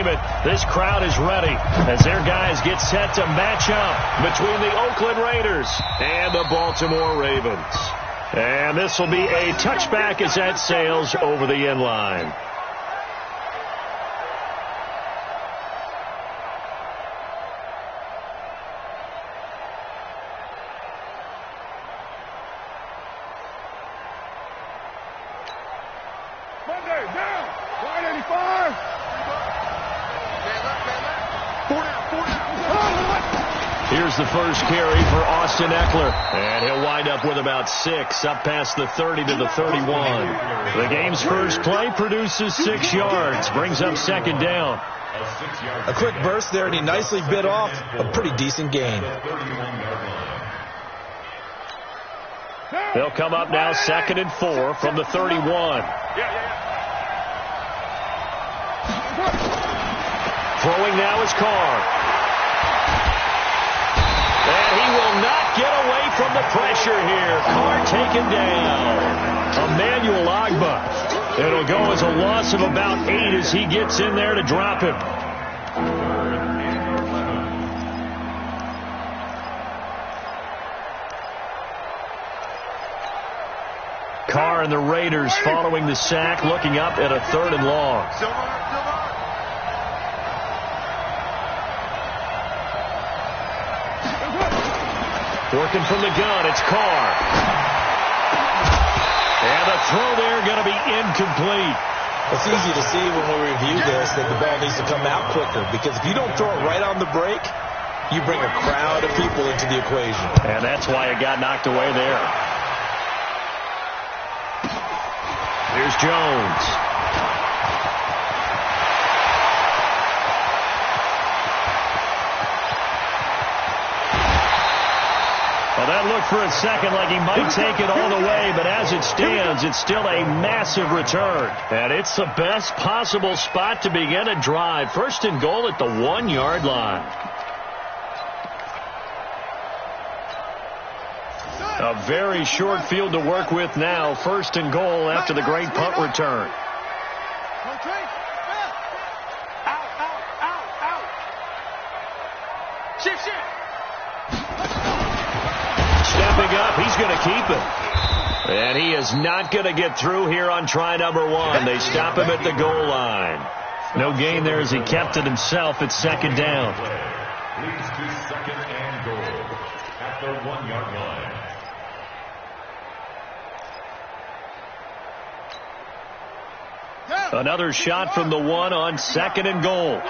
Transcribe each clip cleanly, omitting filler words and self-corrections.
name it, this crowd is ready as their guys get set to match up between the Oakland Raiders and the Baltimore Ravens. And this will be a touchback as that sails over the end line. Here's the first carry for Austin Eckler, and he'll wind up with about 6, up past the 30 to the 31. The game's first play produces 6 yards, brings up second down. A quick burst there, and he nicely bit off a pretty decent gain. They'll come up now 2nd and 4 from the 31. Throwing now is Carr. And he will not get away from the pressure here. Carr taken down. Emmanuel Ogbah. It'll go as a loss of about 8 as he gets in there to drop him. Carr and the Raiders following the sack, looking up at a 3rd and long. Working from the gun, it's Carr. And the throw there going to be incomplete. It's easy to see when we review this that the ball needs to come out quicker, because if you don't throw it right on the break, you bring a crowd of people into the equation. And that's why it got knocked away there. Here's Jones. Well, that looked for a second like he might take it all the way, but as it stands, it's still a massive return. And it's the best possible spot to begin a drive. 1st and goal at the 1-yard line. A very short field to work with now. 1st and goal after the great punt return. Stepping up, he's going to keep it. And he is not going to get through here on try number 1. They stop him at the goal line. No gain there as he kept it himself at 2nd down. Leads to 2nd and goal at the 1-yard line. Another shot from the 1 on 2nd and goal.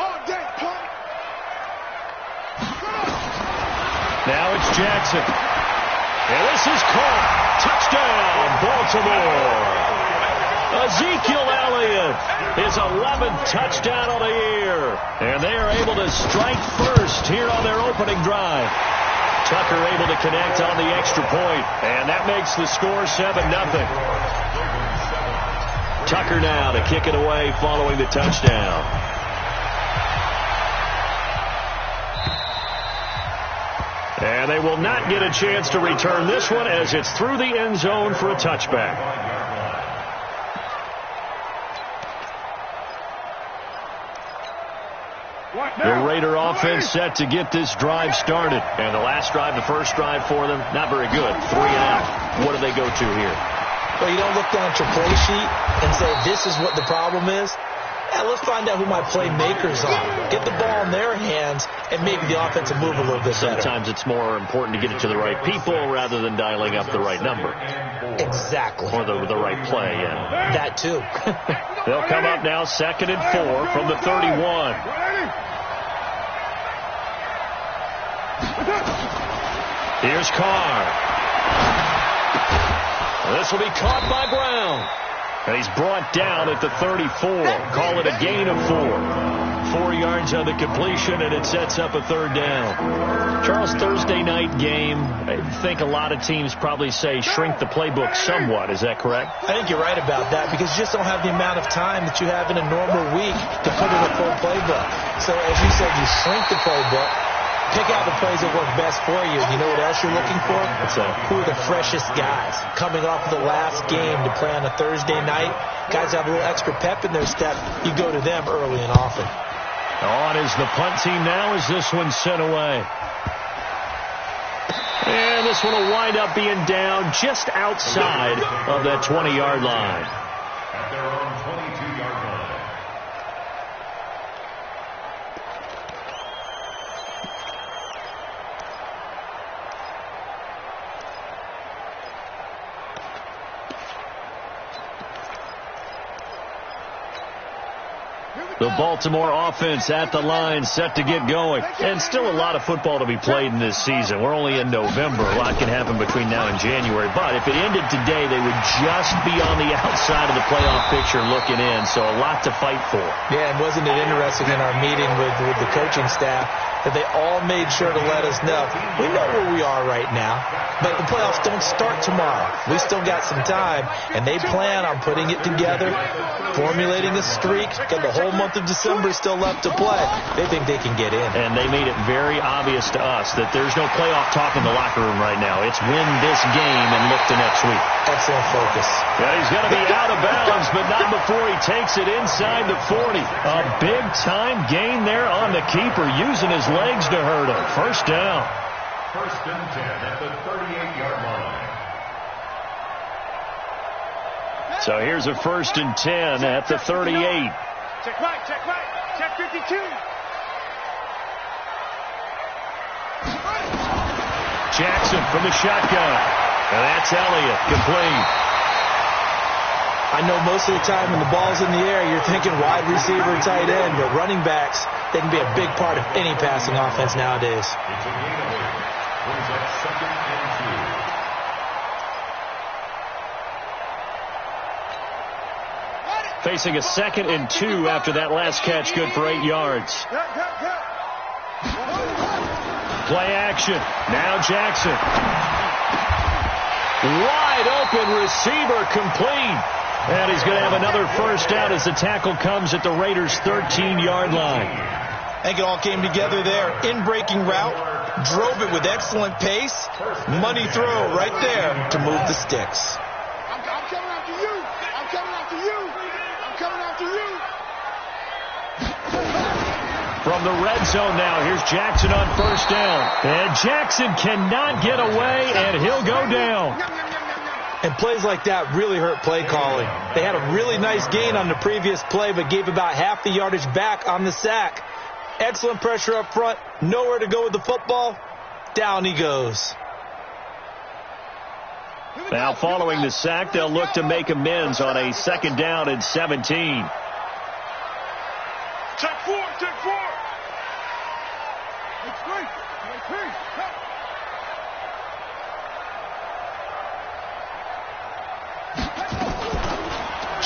Now it's Jackson. And this is caught. Touchdown, Baltimore. Ezekiel Elliott, his 11th touchdown of the year. And they are able to strike first here on their opening drive. Tucker able to connect on the extra point. And that makes the score 7-0. Tucker now to kick it away following the touchdown. And they will not get a chance to return this one as it's through the end zone for a touchback. The Raider offense set to get this drive started. And the last drive, the first drive for them, not very good. 3 and out. What do they go to here? Well, you don't look down at your play sheet and say, this is what the problem is. Yeah, let's find out who my playmakers are. Get the ball in their hands, and maybe the offense will move a little bit better. Sometimes it's more important to get it to the right people rather than dialing up the right number. Exactly. Or the right play, yeah. That, too. They'll come up now 2nd and 4 from the 31. Here's Carr. This will be caught by Brown. And he's brought down at the 34. Call it a gain of 4. 4 yards on the completion, and it sets up a 3rd down. Charles, Thursday night game, I think a lot of teams probably say shrink the playbook somewhat. Is that correct? I think you're right about that, because you just don't have the amount of time that you have in a normal week to put in a full playbook. So as you said, you shrink the playbook. Pick out the plays that work best for you. You know what else you're looking for? What's that? Who are the freshest guys coming off of the last game to play on a Thursday night? Guys have a little extra pep in their step. You go to them early and often. On is the punt team now as this one's sent away. And this one will wind up being down just outside of that 20-yard line. At their own 22-yard line. The Baltimore offense at the line, set to get going. And still a lot of football to be played in this season. We're only in November. A lot can happen between now and January. But if it ended today, they would just be on the outside of the playoff picture looking in. So a lot to fight for. Yeah, and wasn't it interesting in our meeting with the coaching staff that they all made sure to let us know, we know where we are right now, but the playoffs don't start tomorrow. We still got some time, and they plan on putting it together, formulating a streak, got the whole month of December still left to play. They think they can get in. And they made it very obvious to us that there's no playoff talk in the locker room right now. It's win this game and look to next week. Excellent focus. Yeah, he's going to be out of bounds, but not before he takes it inside the 40. A big-time gain there on the keeper, using his legs to hurt him. First down. First and 10 at the 38-yard line. So here's a first and 10 at the 38. Check right, check 52. Jackson from the shotgun. And that's Elliott, complete. I know most of the time when the ball's in the air, you're thinking wide receiver, tight end, but running backs, they can be a big part of any passing offense nowadays. It's a gain of 8. Brings up second and 2. Facing a second and 2 after that last catch, good for 8 yards. Play action. Now Jackson. Wide open receiver, complete. And he's going to have another first down as the tackle comes at the Raiders' 13-yard line. I think it all came together there. In-breaking route, drove it with excellent pace. Money throw right there to move the sticks. I'm coming after you. I'm coming after you. I'm coming after you. From the red zone now, here's Jackson on first down. And Jackson cannot get away, and he'll go down. And plays like that really hurt play calling. They had a really nice gain on the previous play, but gave about half the yardage back on the sack. Excellent pressure up front. Nowhere to go with the football. Down he goes. Now following the sack, they'll look to make amends on a second down and 17. Check 4, check 4. It's great.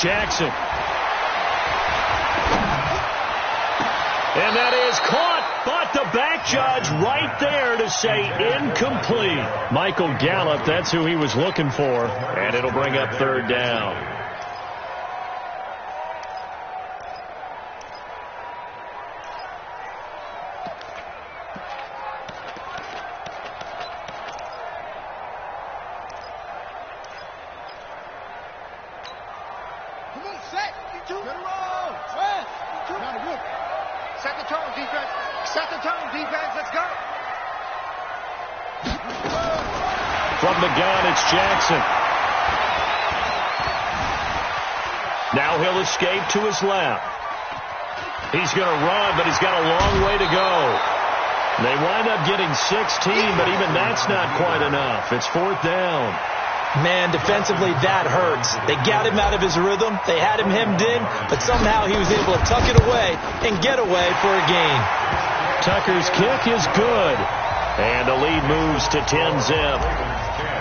Jackson. And that is caught, but the back judge right there to say incomplete. Michael Gallup, that's who he was looking for, and it'll bring up third down. From the gun, it's Jackson. Now he'll escape to his left. He's going to run, but he's got a long way to go. They wind up getting 16, but even that's not quite enough. It's fourth down. Man, defensively, that hurts. They got him out of his rhythm. They had him hemmed in, but somehow he was able to tuck it away and get away for a gain. Tucker's kick is good. And the lead moves to 10-zip.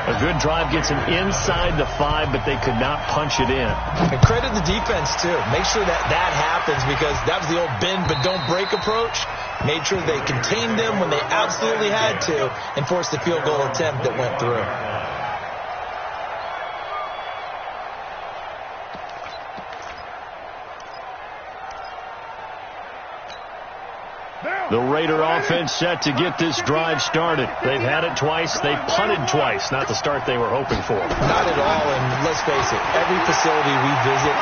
A good drive gets him inside the 5, but they could not punch it in. And credit the defense, too. Make sure that happens, because that was the old bend but don't break approach. Made sure they contained them when they absolutely had to and forced the field goal attempt that went through. The Raider offense set to get this drive started. They've had it twice. They've punted twice. Not the start they were hoping for. Not at all, and let's face it, every facility we visit,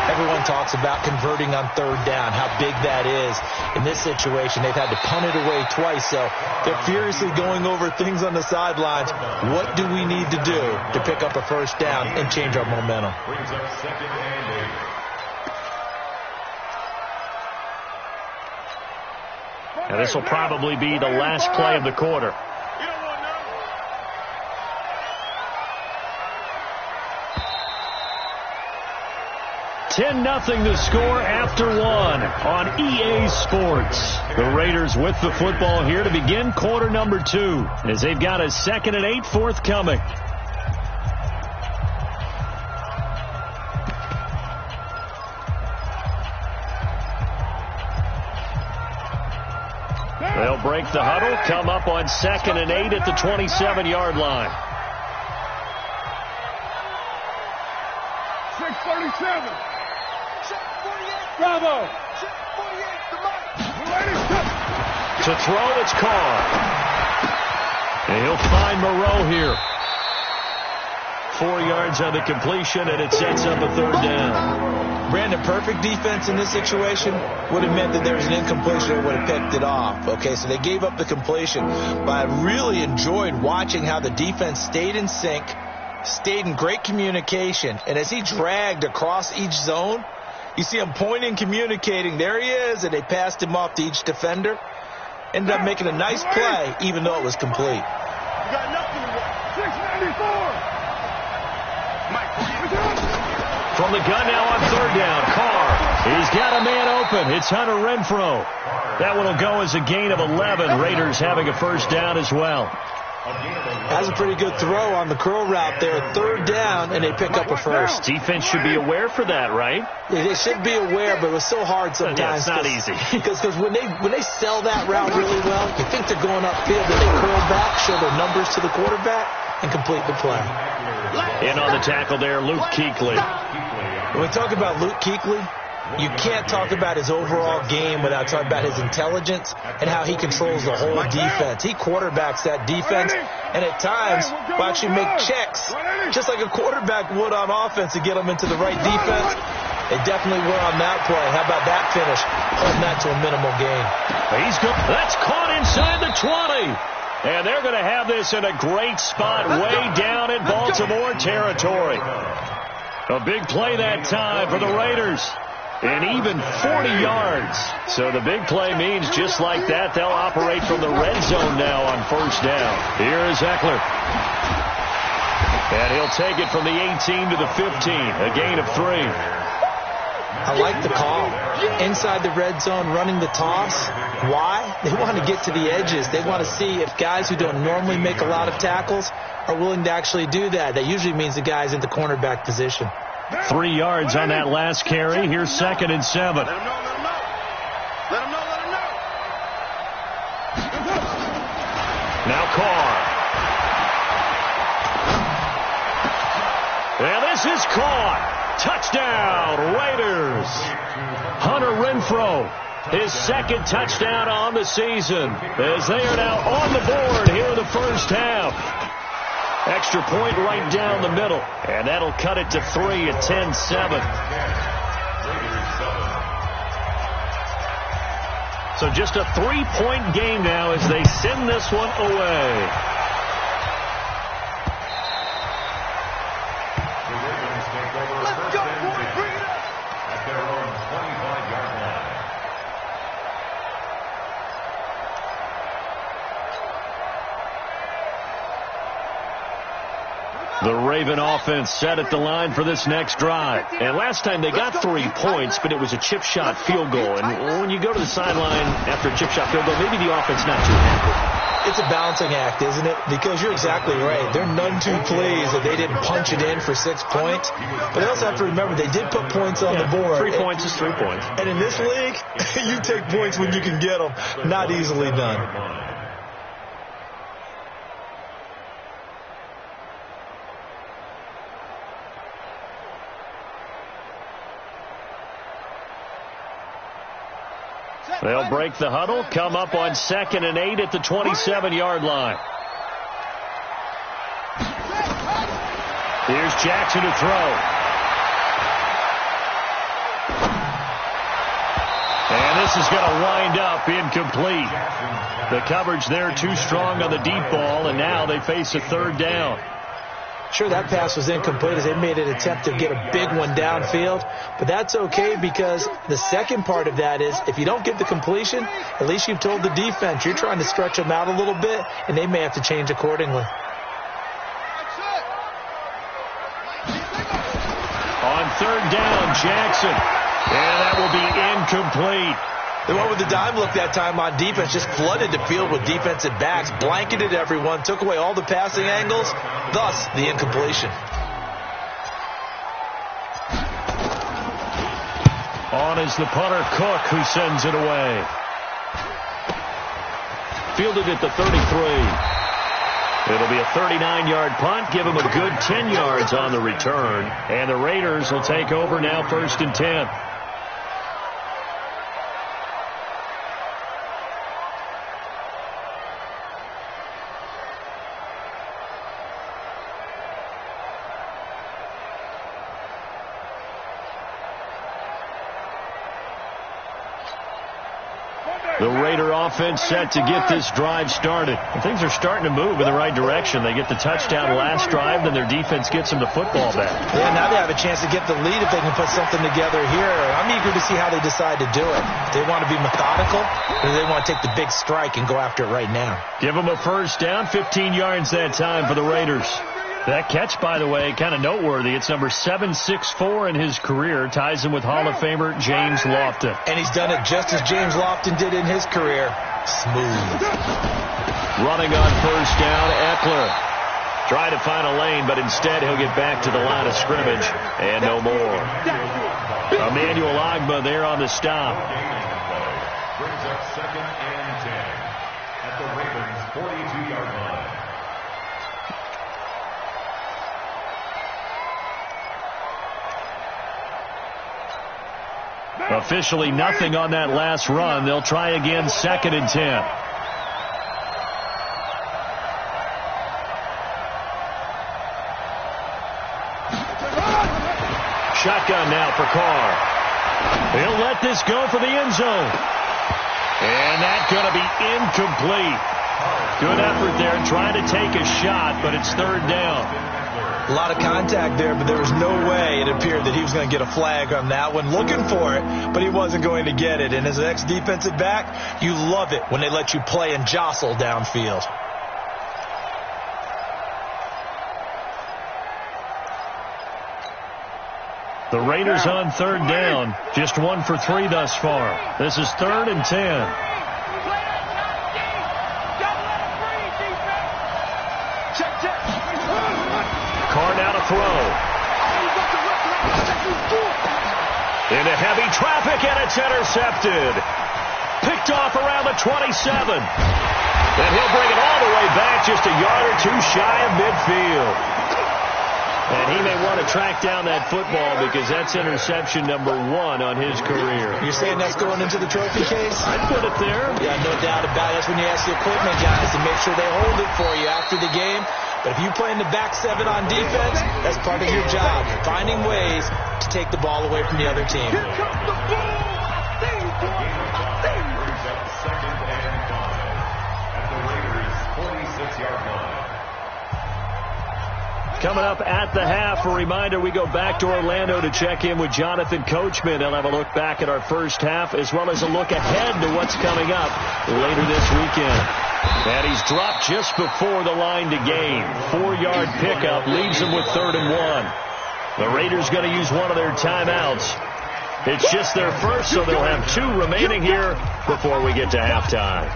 everyone talks about converting on third down, how big that is. In this situation, they've had to punt it away twice, so they're furiously going over things on the sidelines. What do we need to do to pick up a first down and change our momentum? Brings up 2nd and 8. Now, this will probably be the last play of the quarter. 10-0 the score after one on EA Sports. The Raiders with the football here to begin quarter number 2 as they've got a 2nd and 8 forthcoming. They'll break the huddle, come up on 2nd and 8 at the 27-yard line. 6:37. Bravo. To throw, it's Carr. And he'll find Moreau here. 4 yards on the completion, and it sets up a 3rd down. Brandon, perfect defense in this situation would have meant that there was an incompletion that would have picked it off. Okay, so they gave up the completion. But I really enjoyed watching how the defense stayed in sync, stayed in great communication. And as he dragged across each zone, you see him pointing, communicating. There he is, and they passed him off to each defender. Ended up making a nice play, even though it was complete. You got nothing to work. 694. From the gun now on 3rd down, Carr. He's got a man open. It's Hunter Renfrow. That one will go as a gain of 11. Raiders having a first down as well. That's a pretty good throw on the curl route there. 3rd down, and they pick up a first. Defense should be aware for that, right? Yeah, they should be aware, but it was so hard sometimes. Yeah, it's not easy. Because when they sell that route really well, you think they're going upfield, but they curl back, show their numbers to the quarterback, and complete the play. In on the tackle there, Luke Kuechly. When we talk about Luke Kuechly, you can't talk about his overall game without talking about his intelligence and how he controls the whole defense. He quarterbacks that defense, and at times will actually make checks, just like a quarterback would on offense to get them into the right defense. They definitely were on that play. How about that finish? Holding that to a minimal gain. He's good. That's caught inside the 20. And they're going to have this in a great spot way down in Baltimore territory. A big play that time for the Raiders. And even 40 yards. So the big play means just like that, they'll operate from the red zone now on 1st down. Here is Eckler. And he'll take it from the 18 to the 15. A gain of 3. I like the call. Inside the red zone, running the toss. Why? They want to get to the edges. They want to see if guys who don't normally make a lot of tackles are willing to actually do that. That usually means the guy's in the cornerback position. 3 yards on that last carry. Here's 2nd and 7. Let him know. Let him know. Now Carr. And this is caught. Touchdown, Raiders. Hunter Renfrow, his 2nd touchdown on the season, as they are now on the board here in the 1st half. Extra point right down the middle, and that'll cut it to 3 at 10-7. So just a 3-point game now as they send this one away. Let's go, boy. Bring it up. At their own 25-yard line. The Raven offense set at the line for this next drive. And last time they got 3 points, but it was a chip shot field goal. And when you go to the sideline after a chip shot field goal, maybe the offense not too happy. It's a balancing act, isn't it? Because you're exactly right. They're none too pleased that they didn't punch it in for 6 points. But they also have to remember they did put points on the board. 3 points is 3 points. And in this league, you take points when you can get them. Not easily done. They'll break the huddle, come up on 2nd and 8 at the 27-yard line. Here's Jackson to throw. And this is going to wind up incomplete. The coverage there too strong on the deep ball, and now they face a 3rd down. Sure, that pass was incomplete as they made an attempt to get a big one downfield, but that's okay because the second part of that is if you don't get the completion, at least you've told the defense you're trying to stretch them out a little bit, and they may have to change accordingly. On 3rd down, Jackson, and that will be incomplete. They went with the dime look that time on defense, just flooded the field with defensive backs, blanketed everyone, took away all the passing angles, thus the incompletion. On is the punter, Cook, who sends it away. Fielded at the 33. It'll be a 39-yard punt, give him a good 10 yards on the return, and the Raiders will take over now 1st and 10. The Raider offense set to get this drive started. And things are starting to move in the right direction. They get the touchdown last drive, then their defense gets them the football back. Yeah, now they have a chance to get the lead if they can put something together here. I'm eager to see how they decide to do it. Do they want to be methodical, or do they want to take the big strike and go after it right now? Give them a 1st down, 15 yards that time for the Raiders. That catch, by the way, kind of noteworthy. It's number 764 in his career. Ties him with Hall of Famer James Lofton. And he's done it just as James Lofton did in his career. Smooth. Running on 1st down, Eckler. Try to find a lane, but instead he'll get back to the line of scrimmage. And no more. Emmanuel Ogbah there on the stop. Brings up 2nd and 10 at the Ravens' 42-yard line. Officially nothing on that last run. They'll try again 2nd and 10. Shotgun now for Carr. He'll let this go for the end zone. And that's going to be incomplete. Good effort there trying to take a shot, but it's 3rd down. A lot of contact there, but there was no way it appeared that he was going to get a flag on that one. Looking for it, but he wasn't going to get it. And as an ex-defensive back, you love it when they let you play and jostle downfield. The Raiders on 3rd down. Just 1 for 3 thus far. This is 3rd and 10. Carr now to throw. Into heavy traffic, and it's intercepted. Picked off around the 27. And he'll bring it all the way back, just a yard or two shy of midfield. And he may want to track down that football because that's interception number 1 on his career. You're saying that's going into the trophy case? I'd put it there. Yeah, no doubt about it. That's when you ask the equipment guys to make sure they hold it for you after the game. But if you play in the back 7 on defense, that's part of your job, finding ways to take the ball away from the other team. Here comes the ball. Brings up 2nd and 5 at the Raiders' 46-yard line. Coming up at the half, a reminder, we go back to Orlando to check in with Jonathan Coachman. They'll have a look back at our first half as well as a look ahead to what's coming up later this weekend. And he's dropped just before the line to gain. 4-yard pickup leaves him with 3rd and 1. The Raiders going to use one of their timeouts. It's just their first, so they'll have 2 remaining here before we get to halftime.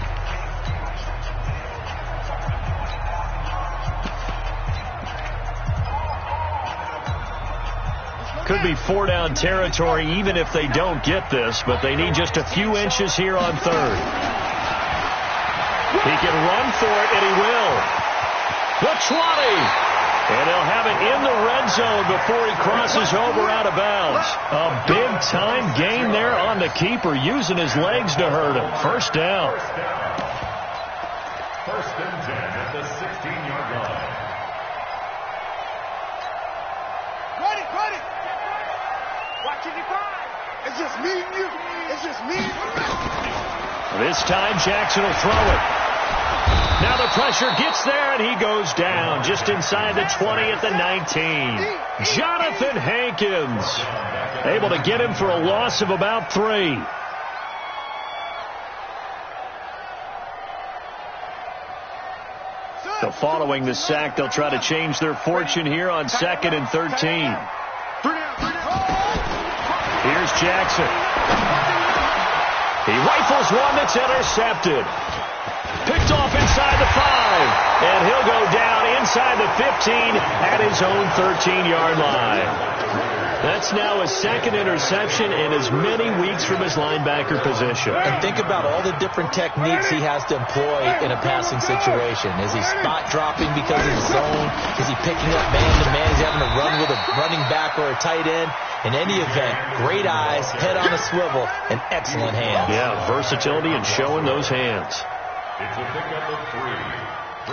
Could be 4-down territory even if they don't get this, but they need just a few inches here on 3rd. He can run for it, and he will. The 20. And he'll have it in the red zone before he crosses over out of bounds. A big-time gain there on the keeper, using his legs to hurt him. First down. First and 10 at the 16-yard line. Ready. Watching the five. It's just me and you. It's just me and you. This time Jackson will throw it. Now the pressure gets there, and he goes down just inside the 20 at the 19. Jonathan Hankins able to get him for a loss of about 3. So following the sack, they'll try to change their fortune here on 2nd and 13. Here's Jackson. He rifles one that's intercepted. Picked off inside the 5, and he'll go down inside the 15 at his own 13-yard line. That's now his 2nd interception in as many weeks from his linebacker position. And think about all the different techniques he has to employ in a passing situation. Is he spot dropping because of the zone? Is he picking up man-to-man? He's having to run with a running back or a tight end? In any event, great eyes, head on a swivel, and excellent hands. Yeah, versatility and showing those hands. It's a pickup of 3.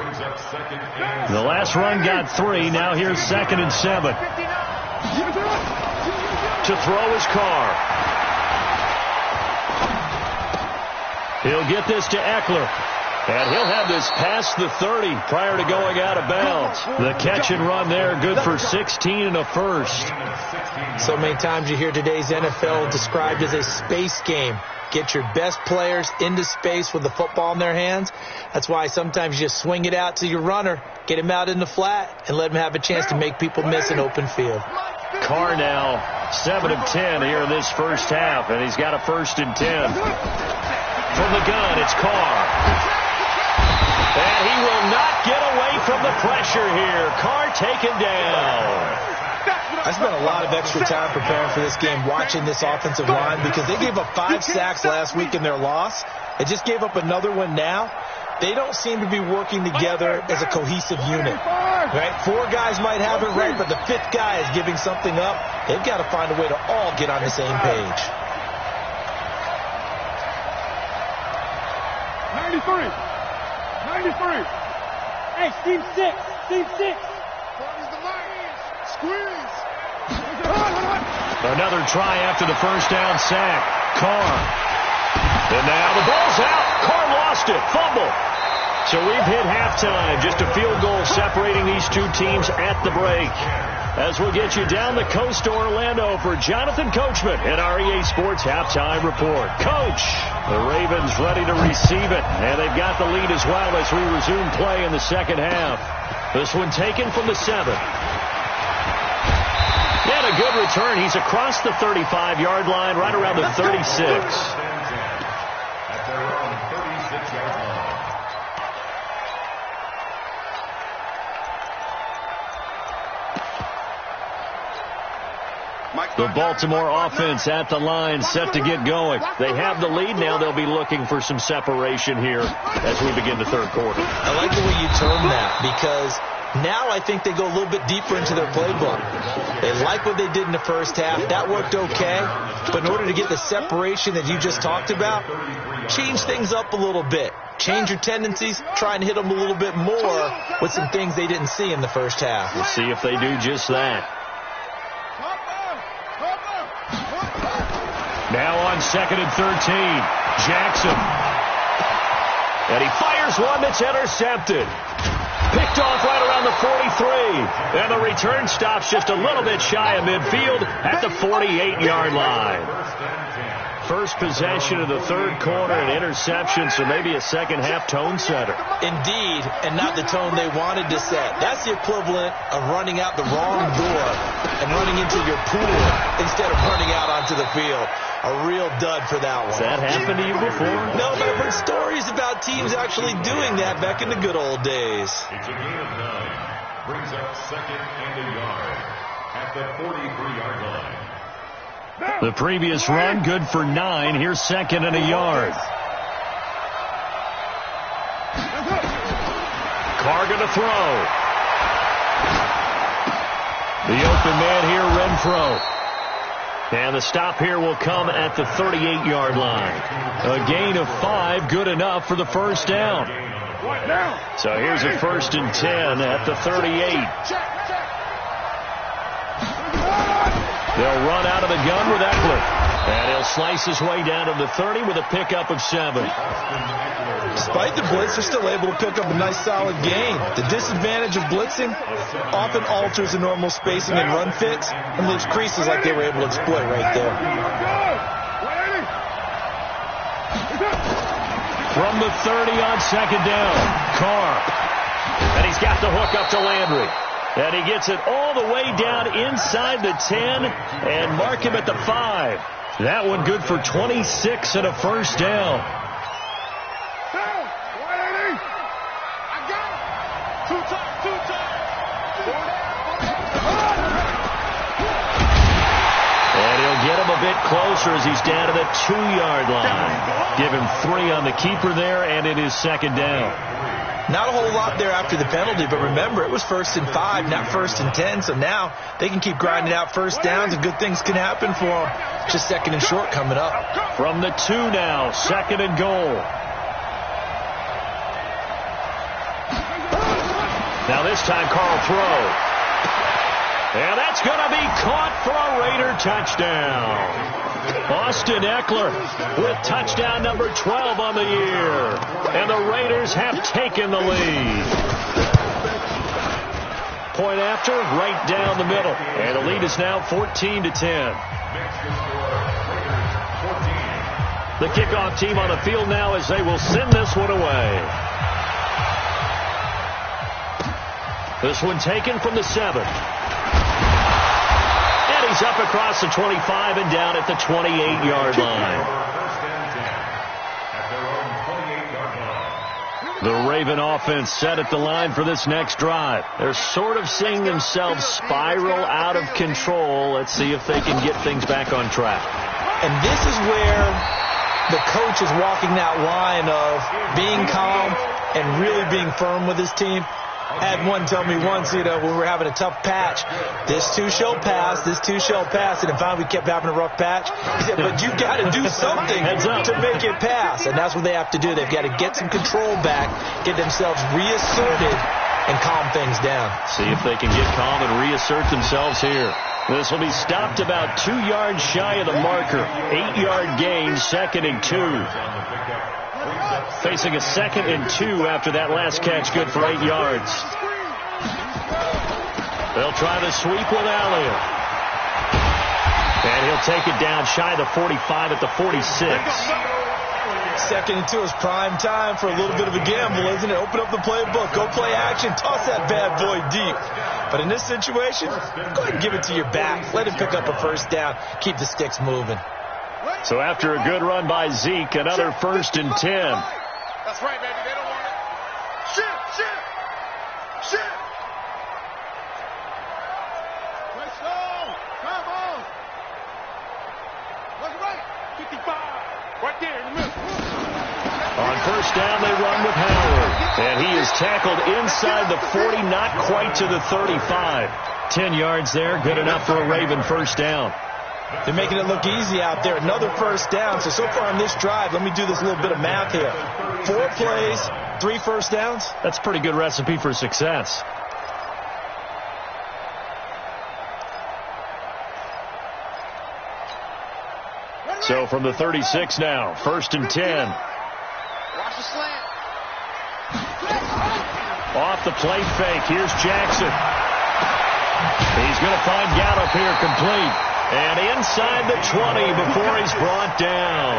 Brings up 2nd and The last run got 3. Now here's 2nd and 7. To throw his Carr. He'll get this to Eckler. And he'll have this past the 30 prior to going out of bounds. The catch and run there, good for 16 and a first. So many times you hear today's NFL described as a space game. Get your best players into space with the football in their hands. That's why sometimes you just swing it out to your runner, get him out in the flat, and let him have a chance to make people miss an open field. Carr now 7 of 10 here in this first half, and he's got a 1st and 10. From the gun, it's Carr. And he will not get away from the pressure here. Carr taken down. I spent a lot of extra time preparing for this game, watching this offensive line, because they gave up 5 sacks last week in their loss. They just gave up another one now. They don't seem to be working together as a cohesive unit. Right? 4 guys might have it right, but the 5th guy is giving something up. They've got to find a way to all get on the same page. 93. Hey, Steve 6. Squeeze. Another try after the first down sack. Carr. And now the ball's out. Carr lost it. Fumble. So we've hit halftime. Just a field goal separating these two teams at the break. As we'll get you down the coast to Orlando for Jonathan Coachman in our EA Sports Halftime Report. Coach, the Ravens ready to receive it. And they've got the lead as well as we resume play in the second half. This one taken from the 7. And a good return. He's across the 35-yard line, right around the 36. At their own 36-yard line. The Baltimore offense at the line, set to get going. They have the lead. Now they'll be looking for some separation here as we begin the third quarter. I like the way you term that, because now I think they go a little bit deeper into their playbook. They like what they did in the first half. That worked okay. But in order to get the separation that you just talked about, change things up a little bit. Change your tendencies, try and hit them a little bit more with some things they didn't see in the first half. We'll see if they do just that. Now on 2nd and 13, Jackson. And he fires one that's intercepted. Picked off right around the 43. And the return stops just a little bit shy of midfield at the 48-yard line. First possession of the third quarter, an interception, so maybe a second-half tone setter. Indeed, and not the tone they wanted to set. That's the equivalent of running out the wrong door and running into your pool instead of running out onto the field. A real dud for that one. Has that happened to you before? No, but I've heard stories about teams actually doing that back in the good old days. It's a gain of 9. Brings up 2nd and a yard at the 43-yard line. The previous run, good for 9. Here's 2nd and a yard. Carr going to throw. The open man here, Renfro. And the stop here will come at the 38-yard line. A gain of 5, good enough for the first down. So here's a 1st and 10 at the 38. They'll run out of the gun with Eckler. And he'll slice his way down to the 30 with a pickup of 7. Despite the blitz, they're still able to pick up a nice solid gain. The disadvantage of blitzing often alters the normal spacing and run fits and leaves creases like they were able to exploit right there. From the 30 on 2nd down, Carr. And he's got the hook up to Landry. And he gets it all the way down inside the 10 and mark him at the 5. That one good for 26 and a first down. And he'll get him a bit closer as he's down to the 2-yard line. Give him 3 on the keeper there, and it is 2nd down. Not a whole lot there after the penalty, but remember, it was 1st and 5, not 1st and 10, so now they can keep grinding out first downs and good things can happen for them. Just 2nd and short coming up. From the 2 now, 2nd and goal. Now this time, Carl throw. And that's going to be caught for a Raider touchdown. Austin Eckler with touchdown number 12 on the year. And the Raiders have taken the lead. Point after, right down the middle. And the lead is now 14-10. The kickoff team on the field now as they will send this one away. This one taken from the 7. And he's up across the 25 and down at the 28-yard line. The Raven offense set at the line for this next drive. They're sort of seeing themselves spiral out of control. Let's see if they can get things back on track. And this is where the coach is walking that line of being calm and really being firm with his team. I had one tell me once, when we were having a tough patch, this too shall pass, this too shall pass, and finally we kept having a rough patch. He said, but you got to do something to make it pass, and that's what they have to do. They've got to get some control back, get themselves reasserted, and calm things down. See if they can get calm and reassert themselves here. This will be stopped about 2 yards shy of the marker. 8-yard gain, 2nd and 2. Facing a 2nd and 2 after that last catch, good for 8 yards. They'll try the sweep with Elliott. And he'll take it down shy of the 45 at the 46. 2nd and 2 is prime time for a little bit of a gamble, isn't it? Open up the playbook, go play action, toss that bad boy deep. But in this situation, go ahead and give it to your back. Let him pick up a first down, keep the sticks moving. So after a good run by Zeke, another 1st and 10. That's right, baby. They don't want it. Shit. Let's go. Come on. Look right. 55. Right there in the middle. On first down, they run with Howard. And he is tackled inside the 40, not quite to the 35. 10 yards there, good enough for a Raven first down. They're making it look easy out there. Another first down. So far on this drive, let me do this little bit of math here. 4 plays, 3 first downs. That's a pretty good recipe for success. So from the 36 now, 1st and 10. Watch the slant. Off the play fake. Here's Jackson. He's going to find Gallup here complete. And inside the 20 before he's brought down.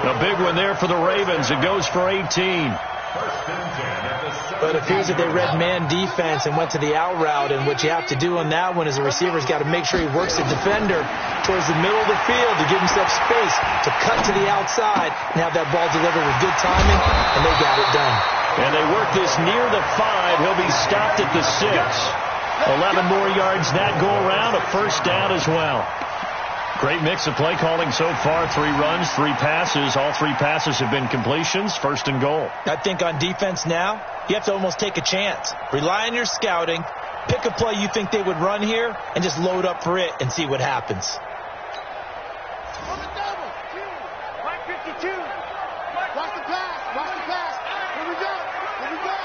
A big one there for the Ravens. It goes for 18. But it appears that they read man defense and went to the out route. And what you have to do on that one is the receiver's got to make sure he works the defender towards the middle of the field to give himself space to cut to the outside and have that ball delivered with good timing. And they got it done. And they work this near the 5. He'll be stopped at the 6. 11 more yards that go around. A first down as well. Great mix of play calling so far. 3 runs, 3 passes. All 3 passes have been completions. 1st and goal. I think on defense now, you have to almost take a chance. Rely on your scouting. Pick a play you think they would run here and just load up for it and see what happens. On the double. 52. Watch the pass. Watch the pass. Here we go. Here we go.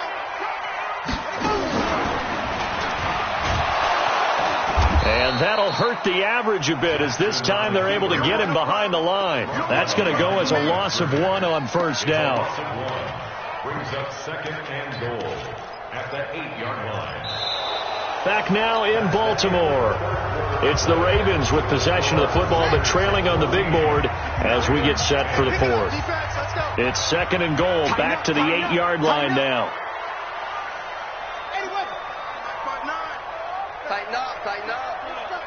And that'll hurt the average a bit as this time they're able to get him behind the line. That's going to go as a loss of 1 on first down. Brings up second and goal at the 8-yard line. Back now in Baltimore. It's the Ravens with possession of the football, but trailing on the big board as we get set for the fourth. It's second and goal, back to the 8-yard line now. Tighten up, tighten up.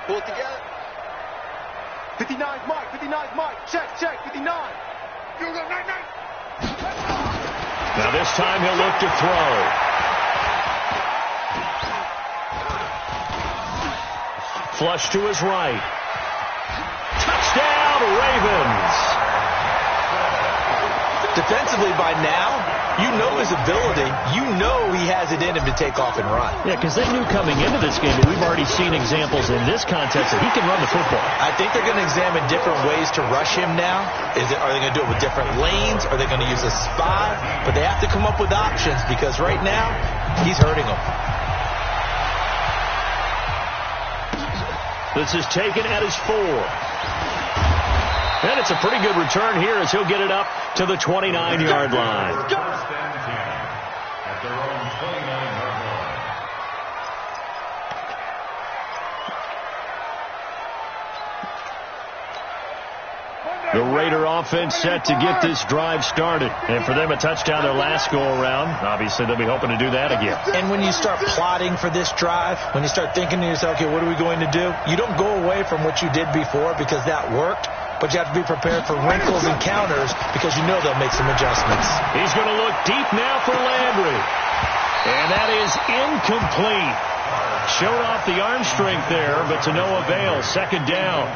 Pull it together. 59's Mike, 59's Mike. Check, 59. You go, 9. Now this time he'll look to throw. Flush to his right. Touchdown, Ravens. Defensively by now, you know his ability. You know he has it in him to take off and run. Yeah, because they knew coming into this game, but we've already seen examples in this context that he can run the football. I think they're going to examine different ways to rush him now. Are they going to do it with different lanes? Are they going to use a spy? But they have to come up with options because right now, he's hurting them. This is taken at his 4. And it's a pretty good return here as he'll get it up to the 29-yard line. First and 10 at their own 29-yard line. The Raider offense set to get this drive started. And for them, a touchdown their last go-around. Obviously, they'll be hoping to do that again. And when you start plotting for this drive, when you start thinking to yourself, okay, what are we going to do? You don't go away from what you did before because that worked. But you have to be prepared for wrinkles and counters because you know they'll make some adjustments. He's going to look deep now for Landry. And that is incomplete. Showed off the arm strength there, but to no avail. Second down.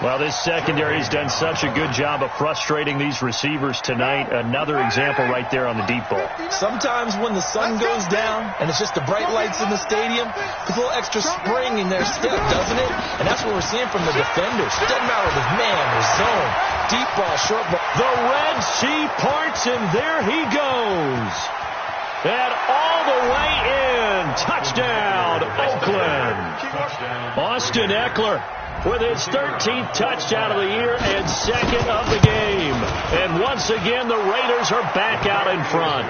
Well, this secondary has done such a good job of frustrating these receivers tonight. Another example right there on the deep ball. Sometimes when the sun goes down and it's just the bright lights in the stadium, there's a little extra spring in their step, doesn't it? And that's what we're seeing from the defenders. Doesn't matter if it's man or zone, deep ball, short ball. The Red Sea parts, and there he goes. And all the way in. Touchdown, Oakland. Austin Eckler with his 13th touchdown of the year and second of the game. And once again, the Raiders are back out in front.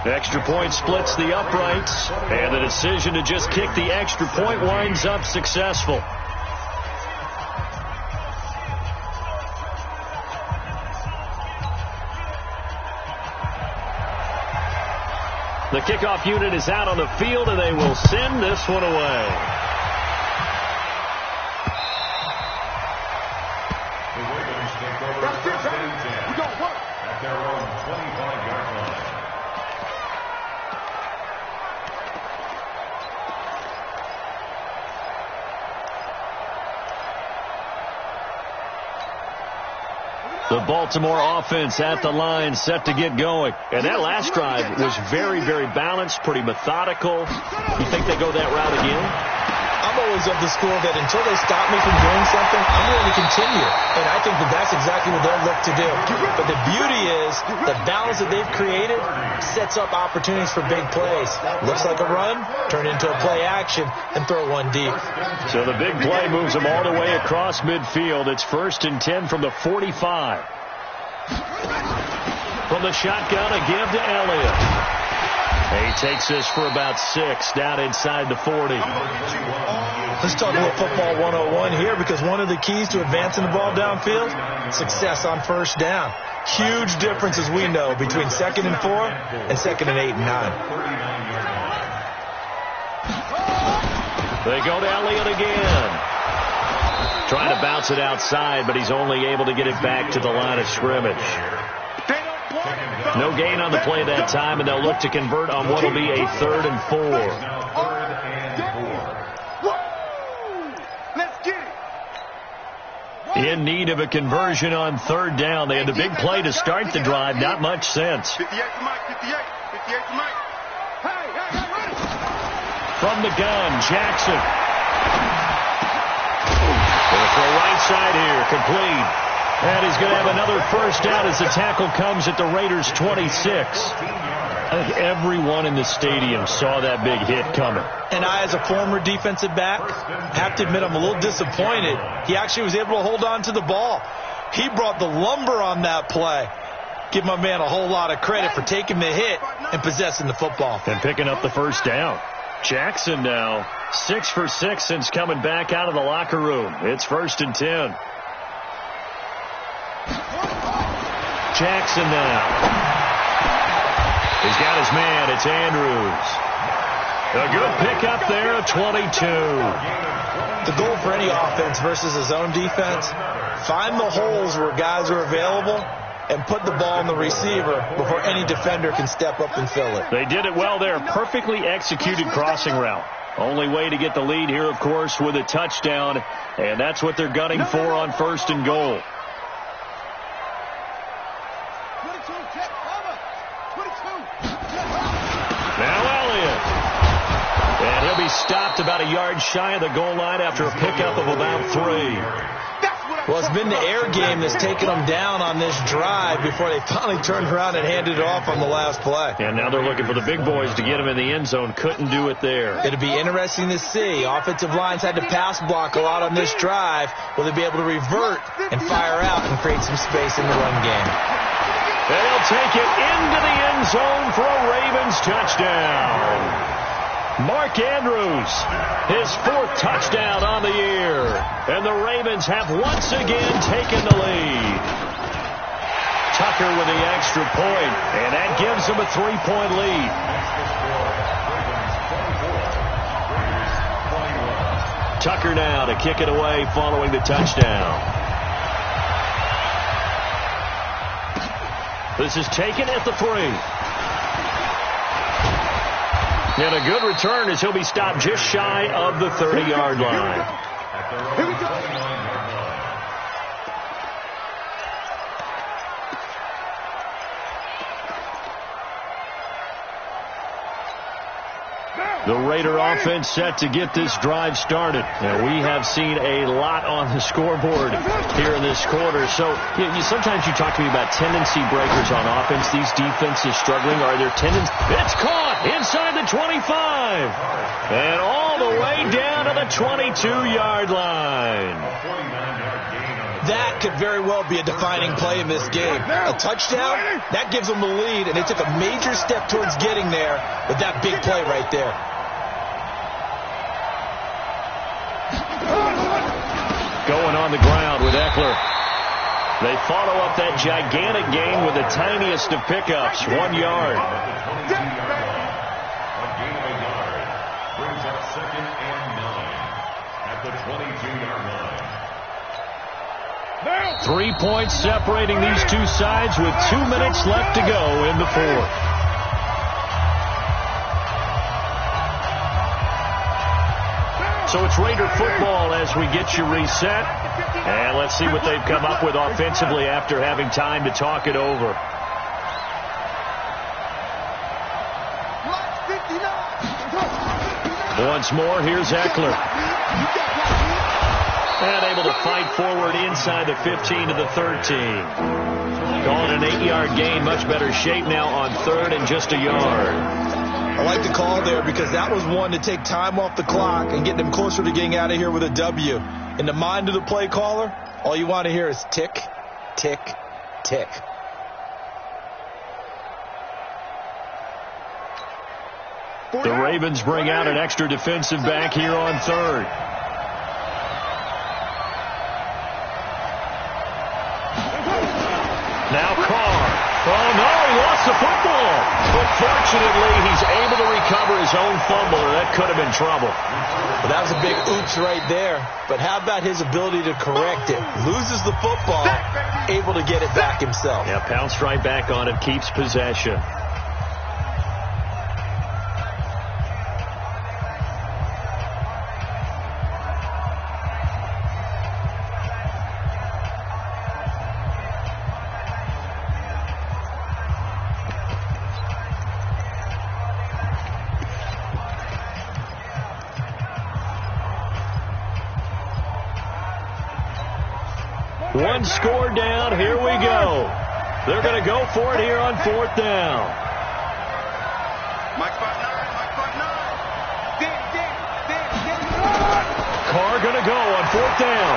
Extra point splits the uprights, and the decision to just kick the extra point winds up successful. The kickoff unit is out on the field, and they will send this one away. The Ravens take over first and 10 at their own 25-yard line. The Baltimore offense at the line, set to get going. And that last drive was very, very balanced, pretty methodical. You think they go that route again? I'm always of the school that until they stop me from doing something, I'm going to continue. And I think that that's exactly what they'll look to do. But the beauty is the balance that they've created sets up opportunities for big plays. Looks like a run, turn into a play action, and throw one deep. So the big play moves them all the way across midfield. It's 1st and 10 from the 45. From the shotgun, a give to Elliott. He takes this for about 6 down inside the 40. Let's talk about football 101 here, because one of the keys to advancing the ball downfield, success on first down. Huge difference, as we know, between 2nd and 4 and 2nd and 8 and 9. They go to Elliott again. Trying to bounce it outside, but he's only able to get it back to the line of scrimmage. No gain on the play that time, and they'll look to convert on what will be a 3rd and 4. In need of a conversion on 3rd down. They had the big play to start the drive. Not much sense. 58 to Mike, 58 to Mike. Hey, From the gun, Jackson. Gonna throw right side here, complete. And he's going to have another first down as the tackle comes at the Raiders' 26. I think everyone in the stadium saw that big hit coming. And I, as a former defensive back, have to admit I'm a little disappointed. He actually was able to hold on to the ball. He brought the lumber on that play. Give my man a whole lot of credit for taking the hit and possessing the football. And picking up the first down. Jackson now 6 for 6 since coming back out of the locker room. It's 1st and 10. Jackson now. He's got his man. It's Andrews. A good pickup there at 22. The goal for any offense versus a zone defense, find the holes where guys are available and put the ball in the receiver before any defender can step up and fill it. They did it well there. Perfectly executed crossing route. Only way to get the lead here, of course, with a touchdown. And that's what they're gunning for on 1st and goal. Now Elliott. And he'll be stopped about a yard shy of the goal line after a pickup of about 3. Well, it's been the air game that's taken them down on this drive before they finally turned around and handed it off on the last play. And now they're looking for the big boys to get them in the end zone. Couldn't do it there. It'll be interesting to see. Offensive lines had to pass block a lot on this drive. Will they be able to revert and fire out and create some space in the run game? They'll take it into the end zone for a Ravens touchdown. Mark Andrews, his 4th touchdown on the year. And the Ravens have once again taken the lead. Tucker with the extra point, and that gives them a 3-point lead. Tucker now to kick it away following the touchdown. This is taken at the 3. And a good return as he'll be stopped just shy of the 30-yard line. Here we go. The Raider offense set to get this drive started. And we have seen a lot on the scoreboard here in this quarter. So sometimes you talk to me about tendency breakers on offense. These defenses struggling. Are there tendencies? It's caught inside the 25. And all the way down to the 22-yard line. That could very well be a defining play in this game. A touchdown, that gives them the lead, and they took a major step towards getting there with that big play right there. Going on the ground with Eckler. They follow up that gigantic gain with the tiniest of pickups, 1 yard. A gain of a yard brings up 2nd and 9 at the 22-yard line. 3 points separating these two sides with 2 minutes left to go in the 4th. So it's Raider football as we get you reset. And let's see what they've come up with offensively after having time to talk it over. Once more, here's Eckler. And able to fight forward inside the 15 to the 13. Calling an 8-yard gain, much better shape now on 3rd and just a yard. I like the call there because that was one to take time off the clock and get them closer to getting out of here with a W. In the mind of the play caller, all you want to hear is tick, tick, tick. The Ravens bring out an extra defensive back here on 3rd. Now Carr. Oh, no, he lost the football. But fortunately, he's able to recover his own fumble, or that could have been trouble. Well, that was a big oops right there. But how about his ability to correct it? Loses the football, able to get it back himself. Yeah, pounced right back on it, keeps possession. one score down. Here we go. They're going to go for it here on 4th down. Carr going to go on 4th down.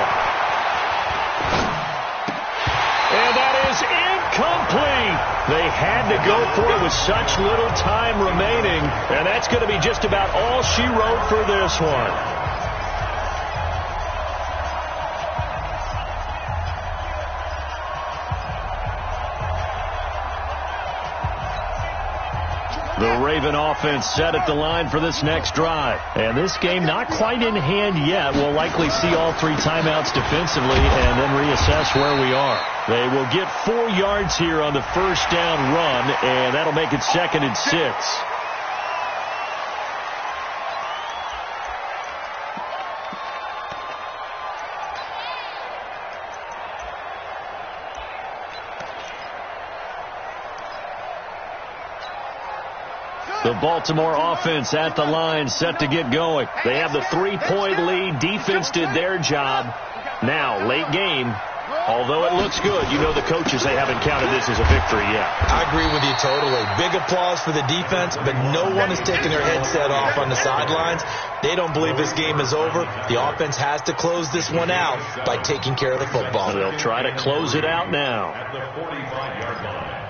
And that is incomplete. They had to go for it with such little time remaining, and that's going to be just about all she wrote for this one. The Raven offense set at the line for this next drive. And this game not quite in hand yet. We'll likely see all 3 timeouts defensively and then reassess where we are. They will get 4 yards here on the first down run, and that'll make it 2nd and 6. The Baltimore offense at the line, set to get going. They have the 3-point lead. Defense did their job. Now, late game, although it looks good, you know the coaches, they haven't counted this as a victory yet. I agree with you totally. Big applause for the defense, but no one is taking their headset off on the sidelines. They don't believe this game is over. The offense has to close this one out by taking care of the football. They'll try to close it out now. At the 45-yard line.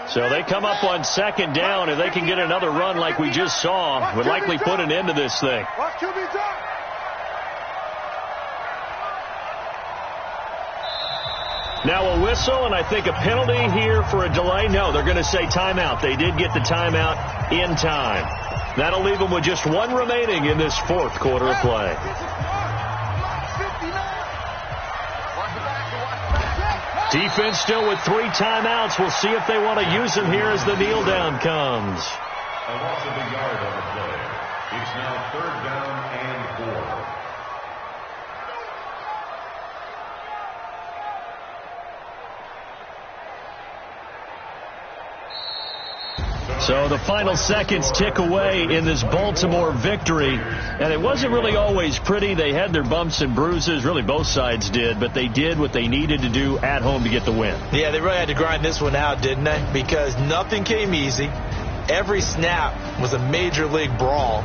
So they come up on 2nd down. If they can get another run like we just saw, would likely put an end to this thing. Now a whistle, and I think a penalty here for a delay. No, they're going to say timeout. They did get the timeout in time. That'll leave them with just 1 remaining in this 4th quarter of play. Defense still with 3 timeouts. We'll see if they want to use them here as the kneel down comes. A loss of a yard on the play. It's now 3rd down and 4. So the final seconds tick away in this Baltimore victory. And it wasn't really always pretty. They had their bumps and bruises. Really, both sides did. But they did what they needed to do at home to get the win. Yeah, they really had to grind this one out, didn't they? Because nothing came easy. Every snap was a major league brawl.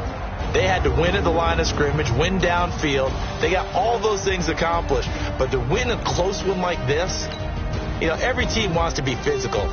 They had to win at the line of scrimmage, win downfield. They got all those things accomplished. But to win a close one like this, you know, every team wants to be physical.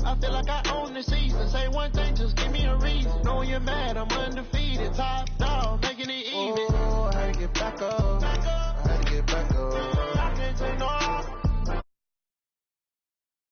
I feel like I own the season. Say one thing, just give me a reason. Knowing you're mad, I'm undefeated. Top dog.